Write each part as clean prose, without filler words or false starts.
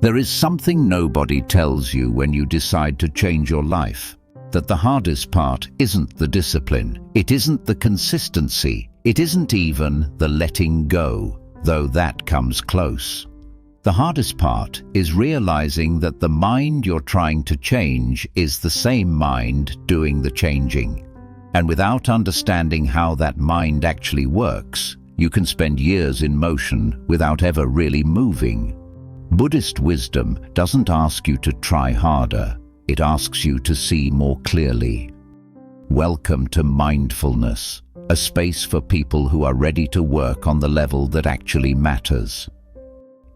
There is something nobody tells you when you decide to change your life. That the hardest part isn't the discipline, it isn't the consistency, it isn't even the letting go, though that comes close. The hardest part is realizing that the mind you're trying to change is the same mind doing the changing. And without understanding how that mind actually works, you can spend years in motion without ever really moving. Buddhist wisdom doesn't ask you to try harder. It asks you to see more clearly. Welcome to Mindfulness, a space for people who are ready to work on the level that actually matters.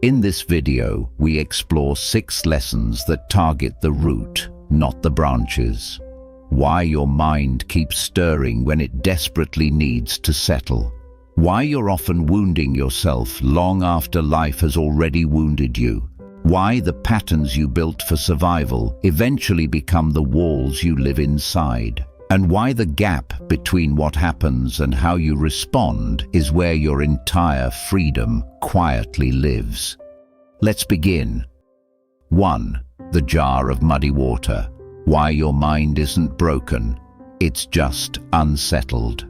In this video, we explore 6 lessons that target the root, not the branches. Why your mind keeps stirring when it desperately needs to settle. Why you're often wounding yourself long after life has already wounded you. Why the patterns you built for survival eventually become the walls you live inside. And why the gap between what happens and how you respond is where your entire freedom quietly lives. Let's begin. 1. The jar of muddy water. Why your mind isn't broken, it's just unsettled.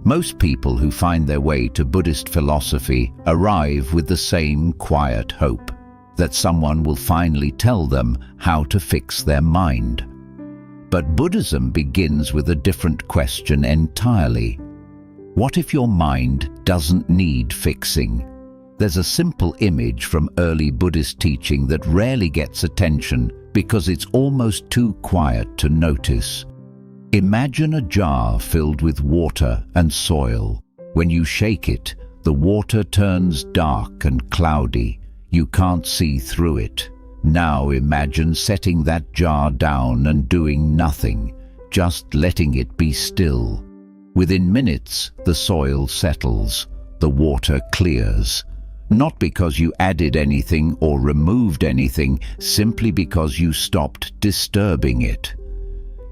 Most people who find their way to Buddhist philosophy arrive with the same quiet hope that someone will finally tell them how to fix their mind. But Buddhism begins with a different question entirely. What if your mind doesn't need fixing? There's a simple image from early Buddhist teaching that rarely gets attention because it's almost too quiet to notice. Imagine a jar filled with water and soil. When you shake it, the water turns dark and cloudy. You can't see through it. Now imagine setting that jar down and doing nothing, just letting it be still. Within minutes, the soil settles, the water clears. Not because you added anything or removed anything, simply because you stopped disturbing it.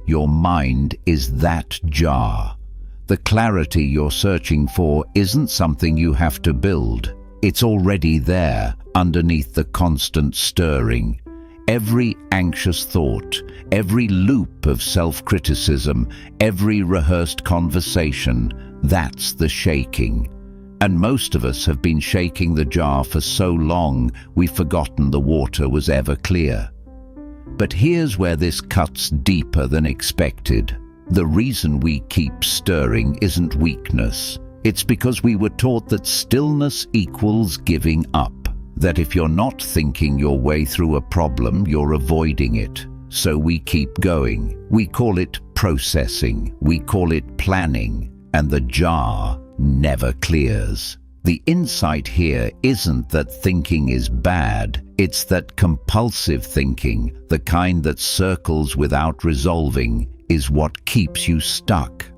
Your mind is that jar. The clarity you're searching for isn't something you have to build. It's already there, underneath the constant stirring. Every anxious thought, every loop of self-criticism, every rehearsed conversation, that's the shaking. And most of us have been shaking the jar for so long, we've forgotten the water was ever clear. But here's where this cuts deeper than expected. The reason we keep stirring isn't weakness. It's because we were taught that stillness equals giving up. That if you're not thinking your way through a problem, you're avoiding it. So we keep going. We call it processing. We call it planning. And the jar never clears. The insight here isn't that thinking is bad, it's that compulsive thinking, the kind that circles without resolving, is what keeps you stuck.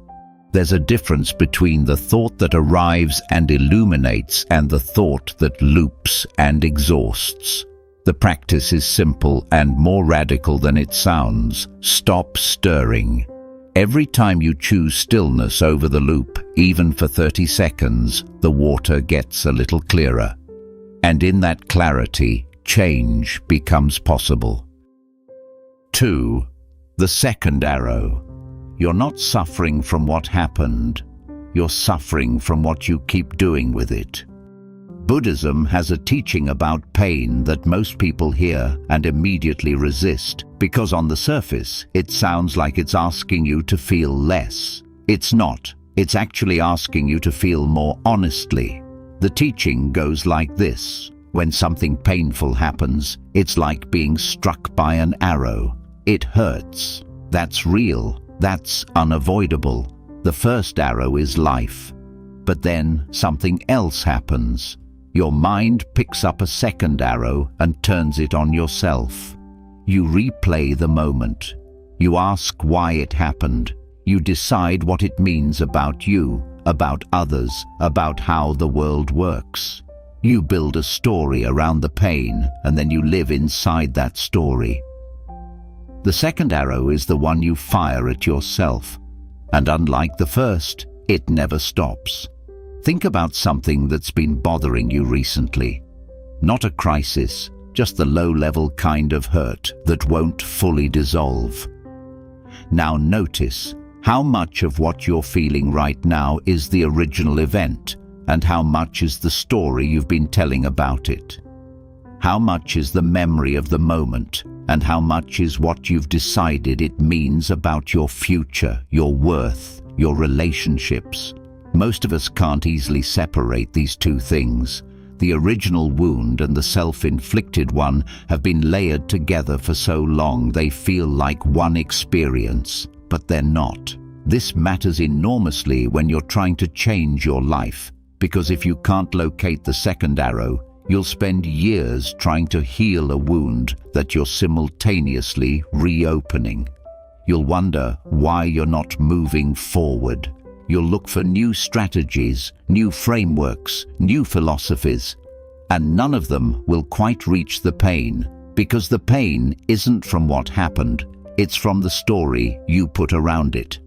There's a difference between the thought that arrives and illuminates and the thought that loops and exhausts. The practice is simple and more radical than it sounds. Stop stirring. Every time you choose stillness over the loop, even for 30 seconds, the water gets a little clearer. And in that clarity, change becomes possible. 2. The second arrow. You're not suffering from what happened. You're suffering from what you keep doing with it. Buddhism has a teaching about pain that most people hear and immediately resist, because on the surface, it sounds like it's asking you to feel less. It's not. It's actually asking you to feel more honestly. The teaching goes like this. When something painful happens, it's like being struck by an arrow. It hurts. That's real. That's unavoidable. The first arrow is life. But then something else happens. Your mind picks up a second arrow and turns it on yourself. You replay the moment. You ask why it happened. You decide what it means about you, about others, about how the world works. You build a story around the pain, and then you live inside that story. The second arrow is the one you fire at yourself, and unlike the first, it never stops. Think about something that's been bothering you recently. Not a crisis, just the low-level kind of hurt that won't fully dissolve. Now notice how much of what you're feeling right now is the original event, and how much is the story you've been telling about it. How much is the memory of the moment, and how much is what you've decided it means about your future, your worth, your relationships. Most of us can't easily separate these two things. The original wound and the self-inflicted one have been layered together for so long they feel like one experience, but they're not. This matters enormously when you're trying to change your life, because if you can't locate the second arrow, you'll spend years trying to heal a wound that you're simultaneously reopening. You'll wonder why you're not moving forward. You'll look for new strategies, new frameworks, new philosophies, and none of them will quite reach the pain, because the pain isn't from what happened, it's from the story you put around it.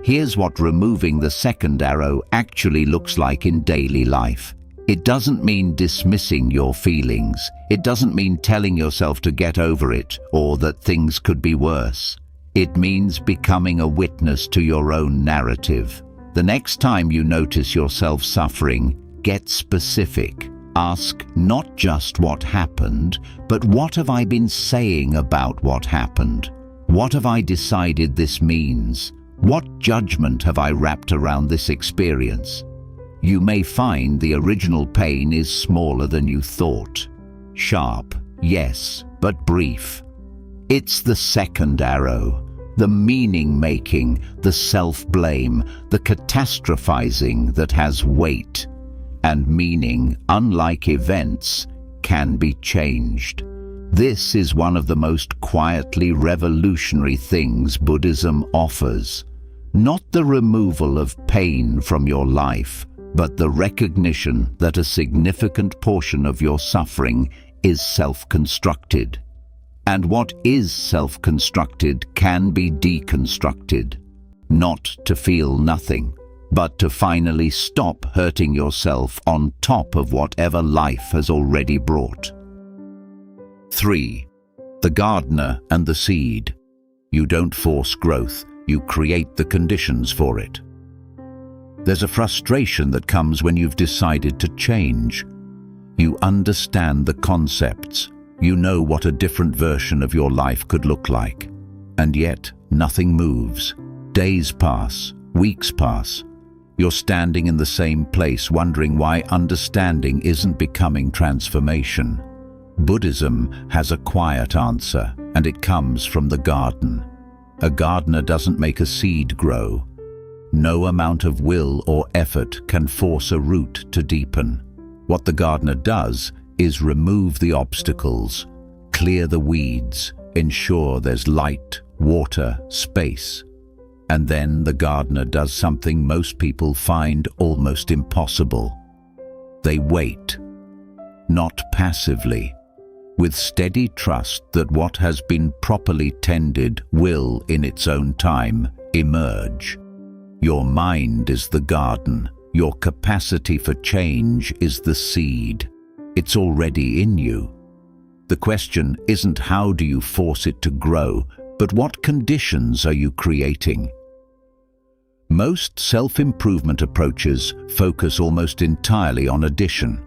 Here's what removing the second arrow actually looks like in daily life. It doesn't mean dismissing your feelings. It doesn't mean telling yourself to get over it or that things could be worse. It means becoming a witness to your own narrative. The next time you notice yourself suffering, get specific. Ask not just what happened, but what have I been saying about what happened? What have I decided this means? What judgment have I wrapped around this experience? You may find the original pain is smaller than you thought. Sharp, yes, but brief. It's the second arrow. The meaning-making, the self-blame, the catastrophizing that has weight. And meaning, unlike events, can be changed. This is one of the most quietly revolutionary things Buddhism offers. Not the removal of pain from your life, but the recognition that a significant portion of your suffering is self-constructed. And what is self-constructed can be deconstructed, not to feel nothing, but to finally stop hurting yourself on top of whatever life has already brought. 3. The gardener and the seed. You don't force growth, you create the conditions for it. There's a frustration that comes when you've decided to change. You understand the concepts. You know what a different version of your life could look like. And yet, nothing moves. Days pass, weeks pass. You're standing in the same place wondering why understanding isn't becoming transformation. Buddhism has a quiet answer, and it comes from the garden. A gardener doesn't make a seed grow. No amount of will or effort can force a root to deepen. What the gardener does is remove the obstacles, clear the weeds, ensure there's light, water, space. And then the gardener does something most people find almost impossible. They wait, not passively, with steady trust that what has been properly tended will, in its own time, emerge. Your mind is the garden. Your capacity for change is the seed. It's already in you. The question isn't how do you force it to grow, but what conditions are you creating? Most self-improvement approaches focus almost entirely on addition.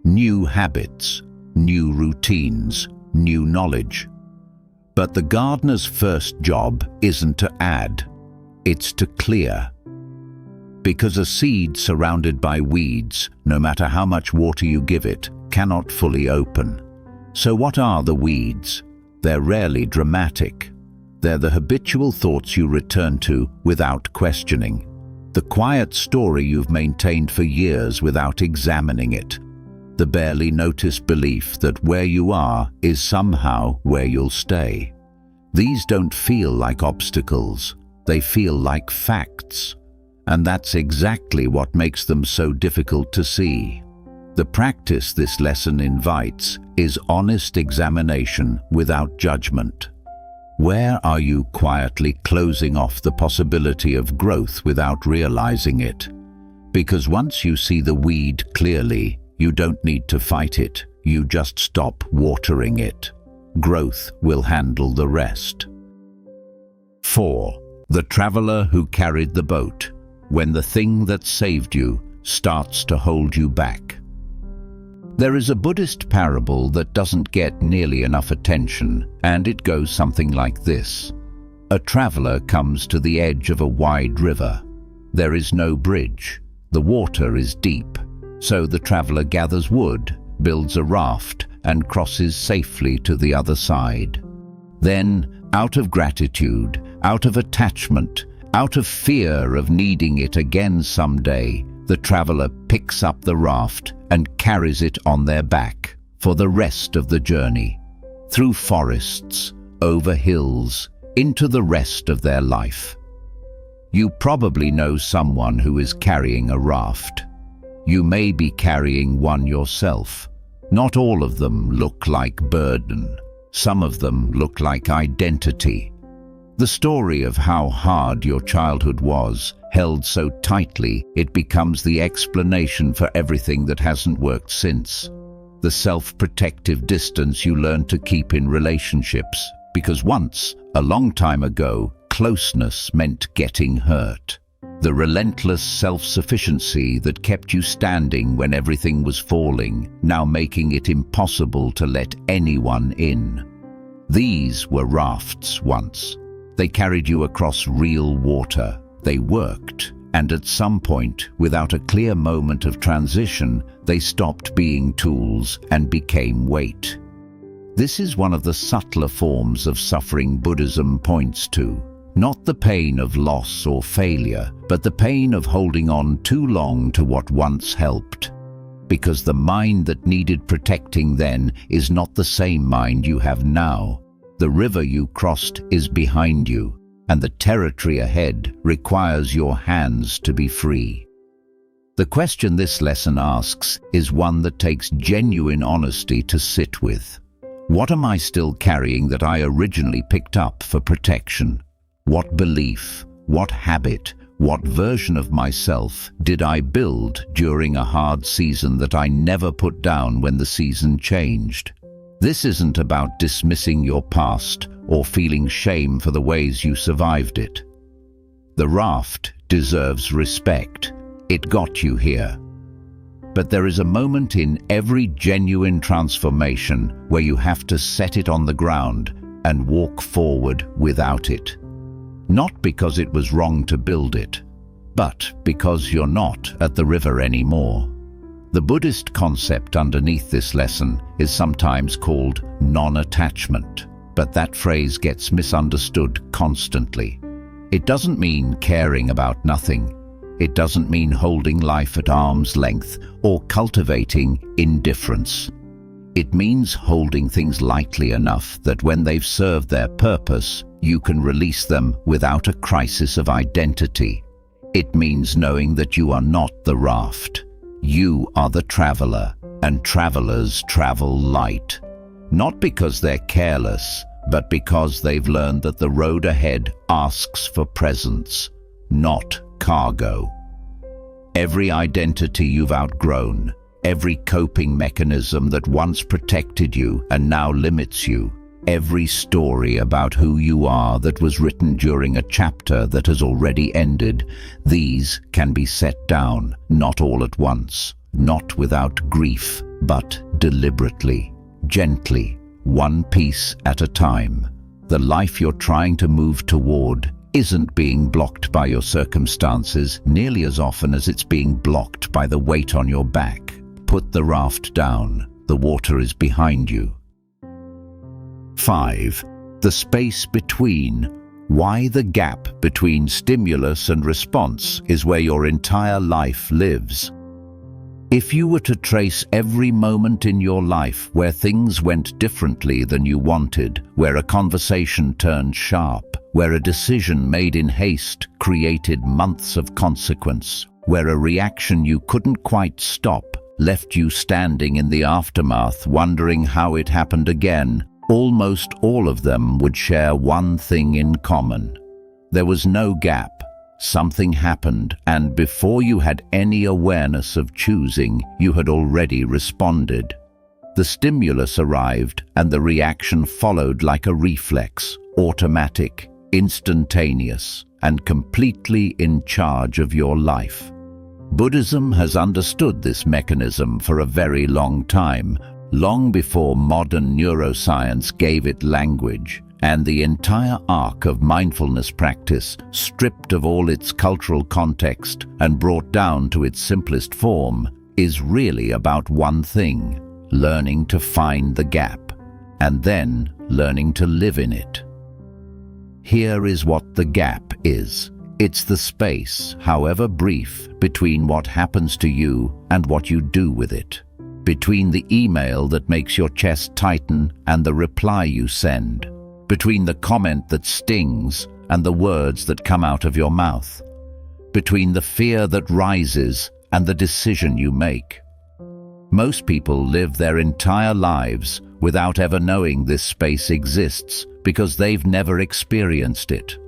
New habits, new routines, new knowledge. But the gardener's first job isn't to add, it's to clear. Because a seed surrounded by weeds, no matter how much water you give it, cannot fully open. So what are the weeds? They're rarely dramatic. They're the habitual thoughts you return to without questioning. The quiet story you've maintained for years without examining it. The barely noticed belief that where you are is somehow where you'll stay. These don't feel like obstacles. They feel like facts. And that's exactly what makes them so difficult to see. The practice this lesson invites is honest examination without judgment. Where are you quietly closing off the possibility of growth without realizing it? Because once you see the weed clearly, you don't need to fight it. You just stop watering it. Growth will handle the rest. 4. The traveler who carried the boat, when the thing that saved you starts to hold you back. There is a Buddhist parable that doesn't get nearly enough attention, and it goes something like this. A traveler comes to the edge of a wide river. There is no bridge. The water is deep. So the traveler gathers wood, builds a raft, and crosses safely to the other side. Then, out of gratitude, out of attachment, out of fear of needing it again someday, the traveler picks up the raft and carries it on their back for the rest of the journey, through forests, over hills, into the rest of their life. You probably know someone who is carrying a raft. You may be carrying one yourself. Not all of them look like burden. Some of them look like identity. The story of how hard your childhood was, held so tightly it becomes the explanation for everything that hasn't worked since. The self-protective distance you learn to keep in relationships, because once, a long time ago, closeness meant getting hurt. The relentless self-sufficiency that kept you standing when everything was falling, now making it impossible to let anyone in. These were rafts once. They carried you across real water. They worked, and at some point, without a clear moment of transition, they stopped being tools and became weight. This is one of the subtler forms of suffering Buddhism points to. Not the pain of loss or failure, but the pain of holding on too long to what once helped. Because the mind that needed protecting then is not the same mind you have now. The river you crossed is behind you, and the territory ahead requires your hands to be free. The question this lesson asks is one that takes genuine honesty to sit with. What am I still carrying that I originally picked up for protection? What belief, what habit, what version of myself did I build during a hard season that I never put down when the season changed? This isn't about dismissing your past or feeling shame for the ways you survived it. The raft deserves respect. It got you here. But there is a moment in every genuine transformation where you have to set it on the ground and walk forward without it. Not because it was wrong to build it, but because you're not at the river anymore. The Buddhist concept underneath this lesson is sometimes called non-attachment, but that phrase gets misunderstood constantly. It doesn't mean caring about nothing. It doesn't mean holding life at arm's length or cultivating indifference. It means holding things lightly enough that when they've served their purpose, you can release them without a crisis of identity. It means knowing that you are not the raft. You are the traveler, and travelers travel light. Not because they're careless, but because they've learned that the road ahead asks for presence, not cargo. Every identity you've outgrown, every coping mechanism that once protected you and now limits you, every story about who you are that was written during a chapter that has already ended, these can be set down, not all at once, not without grief, but deliberately, gently, one piece at a time. The life you're trying to move toward isn't being blocked by your circumstances nearly as often as it's being blocked by the weight on your back. Put the raft down. The water is behind you. 5. The space between. Why the gap between stimulus and response is where your entire life lives. If you were to trace every moment in your life where things went differently than you wanted, where a conversation turned sharp, where a decision made in haste created months of consequence, where a reaction you couldn't quite stop left you standing in the aftermath wondering how it happened again, almost all of them would share one thing in common. There was no gap. Something happened, and before you had any awareness of choosing, you had already responded. The stimulus arrived and the reaction followed like a reflex, automatic, instantaneous, and completely in charge of your life. Buddhism has understood this mechanism for a very long time, long before modern neuroscience gave it language, and the entire arc of mindfulness practice, stripped of all its cultural context and brought down to its simplest form, is really about one thing: learning to find the gap, and then learning to live in it. Here is what the gap is. It's the space, however brief, between what happens to you and what you do with it. Between the email that makes your chest tighten and the reply you send. Between the comment that stings and the words that come out of your mouth. Between the fear that rises and the decision you make. Most people live their entire lives without ever knowing this space exists because they've never experienced it.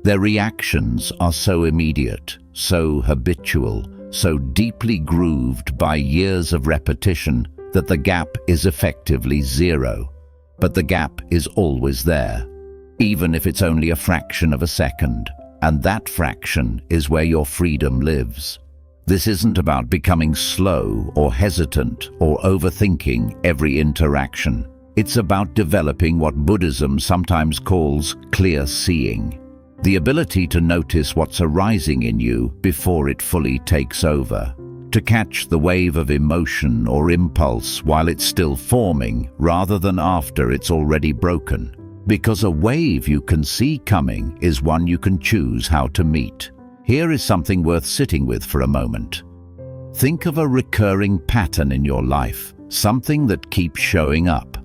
Their reactions are so immediate, so habitual, so deeply grooved by years of repetition that the gap is effectively zero. But the gap is always there, even if it's only a fraction of a second, and that fraction is where your freedom lives. This isn't about becoming slow or hesitant or overthinking every interaction. It's about developing what Buddhism sometimes calls clear seeing. The ability to notice what's arising in you before it fully takes over. To catch the wave of emotion or impulse while it's still forming rather than after it's already broken. Because a wave you can see coming is one you can choose how to meet. Here is something worth sitting with for a moment. Think of a recurring pattern in your life, something that keeps showing up.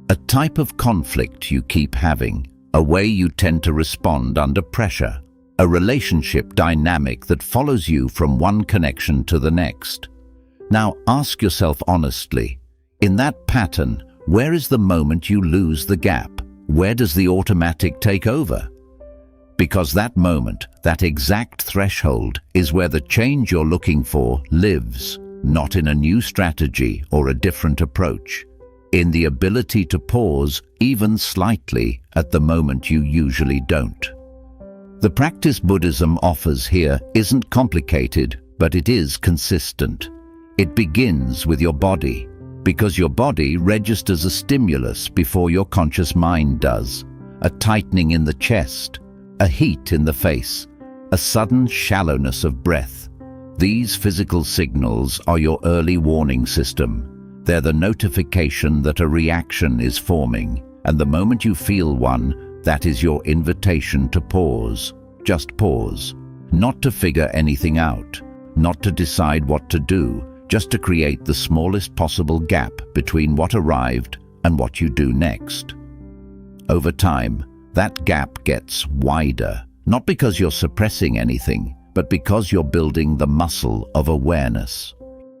A type of conflict you keep having, a way you tend to respond under pressure, a relationship dynamic that follows you from one connection to the next. Now ask yourself honestly, in that pattern, where is the moment you lose the gap? Where does the automatic take over? Because that moment, that exact threshold, is where the change you're looking for lives, not in a new strategy or a different approach. In the ability to pause, even slightly, at the moment you usually don't. The practice Buddhism offers here isn't complicated, but it is consistent. It begins with your body, because your body registers a stimulus before your conscious mind does. A tightening in the chest, a heat in the face, a sudden shallowness of breath. These physical signals are your early warning system. They're the notification that a reaction is forming, and the moment you feel one, that is your invitation to pause. Just pause. Not to figure anything out, not to decide what to do, just to create the smallest possible gap between what arrived and what you do next. Over time, that gap gets wider, not because you're suppressing anything, but because you're building the muscle of awareness.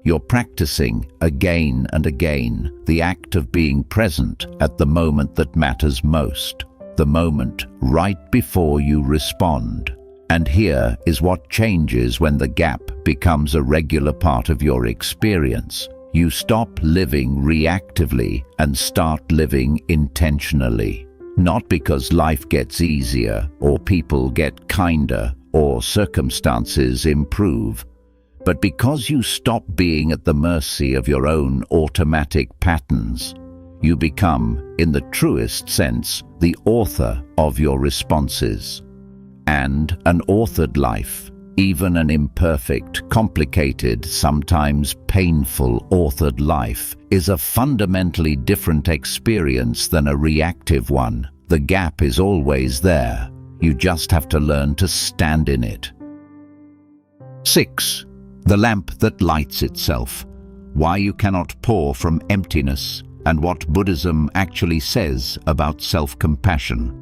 You're practicing again and again the act of being present at the moment that matters most, the moment right before you respond. And here is what changes when the gap becomes a regular part of your experience. You stop living reactively and start living intentionally. Not because life gets easier, or people get kinder, or circumstances improve, but because you stop being at the mercy of your own automatic patterns. You become, in the truest sense, the author of your responses. And an authored life, even an imperfect, complicated, sometimes painful authored life, is a fundamentally different experience than a reactive one. The gap is always there. You just have to learn to stand in it. 6. The lamp that lights itself. Why you cannot pour from emptiness, and what Buddhism actually says about self-compassion.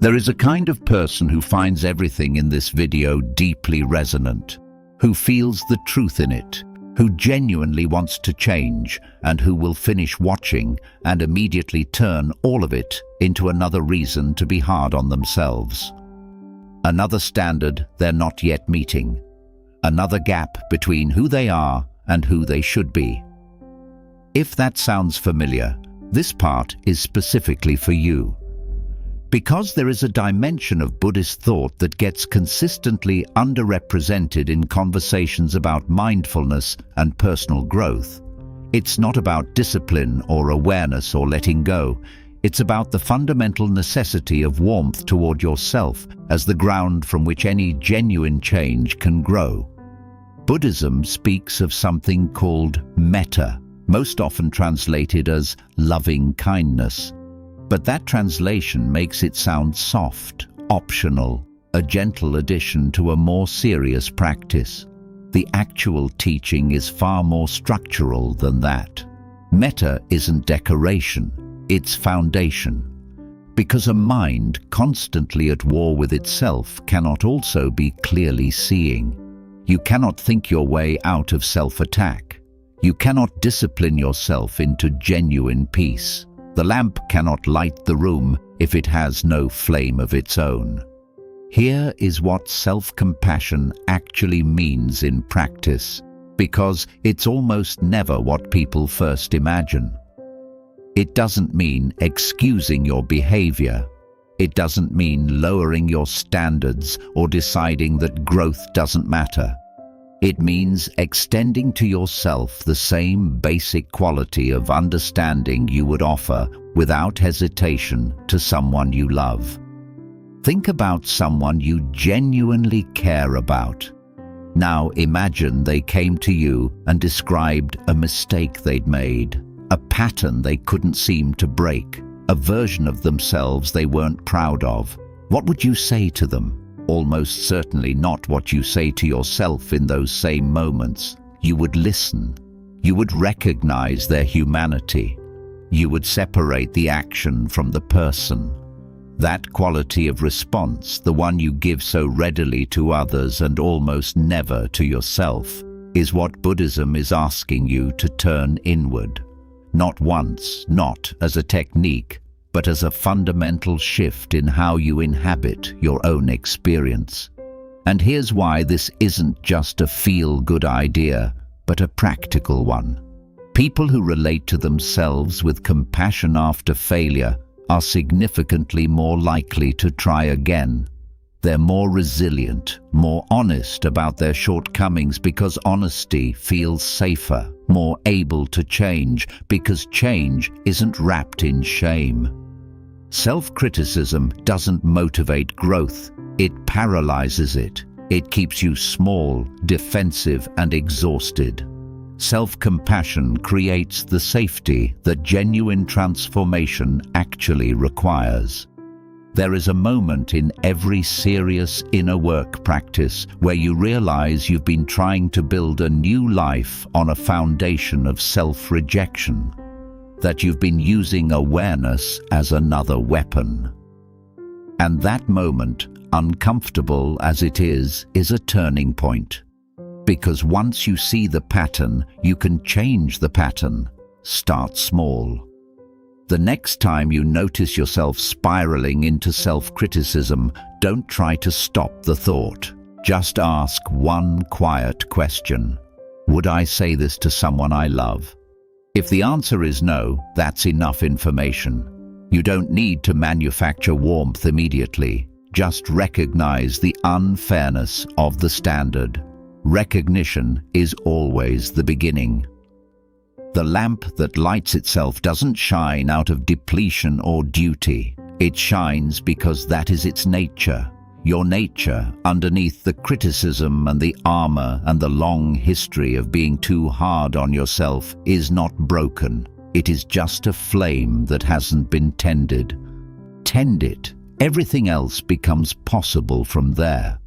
There is a kind of person who finds everything in this video deeply resonant, who feels the truth in it, who genuinely wants to change, and who will finish watching and immediately turn all of it into another reason to be hard on themselves. Another standard they're not yet meeting. Another gap between who they are and who they should be. If that sounds familiar, this part is specifically for you. Because there is a dimension of Buddhist thought that gets consistently underrepresented in conversations about mindfulness and personal growth. It's not about discipline or awareness or letting go. It's about the fundamental necessity of warmth toward yourself as the ground from which any genuine change can grow. Buddhism speaks of something called metta, most often translated as loving kindness. But that translation makes it sound soft, optional, a gentle addition to a more serious practice. The actual teaching is far more structural than that. Metta isn't decoration, it's foundation. Because a mind constantly at war with itself cannot also be clearly seeing. You cannot think your way out of self-attack. You cannot discipline yourself into genuine peace. The lamp cannot light the room if it has no flame of its own. Here is what self-compassion actually means in practice, because it's almost never what people first imagine. It doesn't mean excusing your behavior. It doesn't mean lowering your standards or deciding that growth doesn't matter. It means extending to yourself the same basic quality of understanding you would offer without hesitation to someone you love. Think about someone you genuinely care about. Now imagine they came to you and described a mistake they'd made, a pattern they couldn't seem to break, a version of themselves they weren't proud of. What would you say to them? Almost certainly not what you say to yourself in those same moments. You would listen. You would recognize their humanity. You would separate the action from the person. That quality of response, the one you give so readily to others and almost never to yourself, is what Buddhism is asking you to turn inward. Not once, not as a technique, but as a fundamental shift in how you inhabit your own experience. And here's why this isn't just a feel-good idea, but a practical one. People who relate to themselves with compassion after failure are significantly more likely to try again. They're more resilient, more honest about their shortcomings because honesty feels safer, more able to change because change isn't wrapped in shame. Self-criticism doesn't motivate growth, it paralyzes it. It keeps you small, defensive, and exhausted. Self-compassion creates the safety that genuine transformation actually requires. There is a moment in every serious inner work practice where you realize you've been trying to build a new life on a foundation of self-rejection, that you've been using awareness as another weapon. And that moment, uncomfortable as it is a turning point. Because once you see the pattern, you can change the pattern. Start small. The next time you notice yourself spiraling into self-criticism, don't try to stop the thought. Just ask one quiet question. Would I say this to someone I love? If the answer is no, that's enough information. You don't need to manufacture warmth immediately. Just recognize the unfairness of the standard. Recognition is always the beginning. The lamp that lights itself doesn't shine out of depletion or duty. It shines because that is its nature. Your nature, underneath the criticism and the armor and the long history of being too hard on yourself, is not broken. It is just a flame that hasn't been tended. Tend it. Everything else becomes possible from there.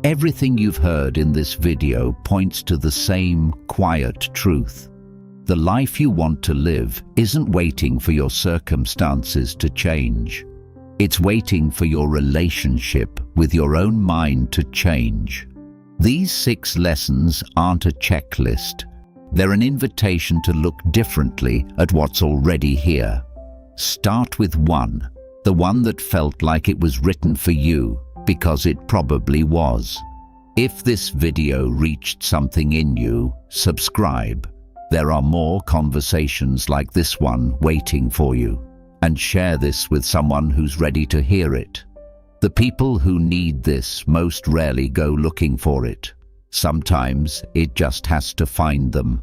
Everything you've heard in this video points to the same quiet truth. The life you want to live isn't waiting for your circumstances to change. It's waiting for your relationship with your own mind to change. These 6 lessons aren't a checklist. They're an invitation to look differently at what's already here. Start with 1, the one that felt like it was written for you, because it probably was. If this video reached something in you, subscribe. There are more conversations like this one waiting for you, and share this with someone who's ready to hear it. The people who need this most rarely go looking for it. Sometimes it just has to find them.